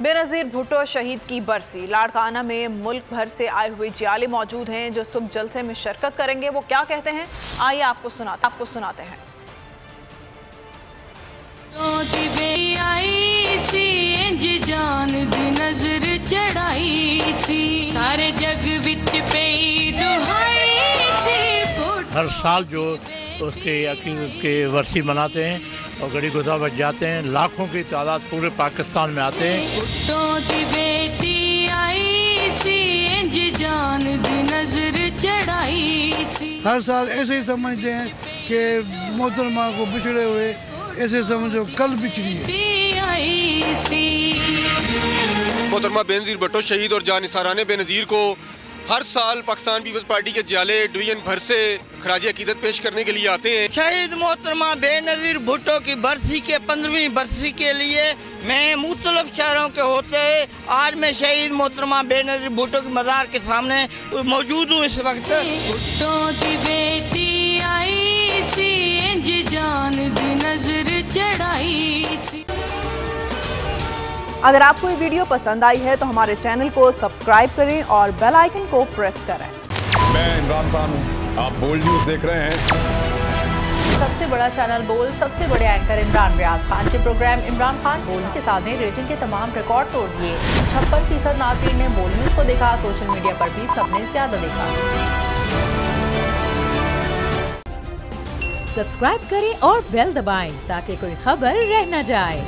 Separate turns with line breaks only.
बेनज़ीर भुट्टो शहीद की बरसी। लाड़काना में मुल्क भर से आए हुए जियाले मौजूद हैं जो सुबह जलसे में शिरकत करेंगे। वो क्या कहते हैं, आइए आपको सुनाते हैं।
हर साल जो उसके वर्सी मनाते हैं और गड़ी गुजा बच जाते हैं। लाखों की तादाद पूरे पाकिस्तान में आते हैं।
हर साल ऐसे ही समझते हैं कि मोहतरमा को बिछड़े हुए ऐसे समझो कल बिछड़ी है।
मोहतरमा बेनज़ीर भुट्टो शहीद और जानिसाराने बेनज़ीर को हर साल पाकिस्तान पीपल्स पार्टी के जियाले डिवीजन भर से खराज अकीदत पेश करने के लिए आते हैं।
शहीद मोहतरमा बेनज़ीर भुट्टो की बरसी के 15वीं बरसी के लिए मैं मुख्तलिफ शहरों के होते हैं आज मैं शहीद मोहतरमा बेनज़ीर भुट्टो की मज़ार के सामने मौजूद हूँ। इस वक्त भुट्टो की बेटी आई सी जान दी नजर चढ़ाई सी।
अगर आपको ये वीडियो पसंद आई है तो हमारे चैनल को सब्सक्राइब करें और बेल आइकन को प्रेस करें।
मैं इमरान खान हूँ, आप बोल्ड न्यूज़ देख रहे हैं।
सबसे बड़ा चैनल बोल, सबसे बड़े एंकर इमरान रियाज खान के प्रोग्राम इमरान खान बोल के साथ ने रेटिंग के तमाम रिकॉर्ड तोड़ दिए। 56% नाज़रीन ने बोल न्यूज़ को देखा। सोशल मीडिया पर भी सबने ज्यादा देखा।
सब्सक्राइब करें और बेल दबाएं ताकि कोई खबर रह न जाए।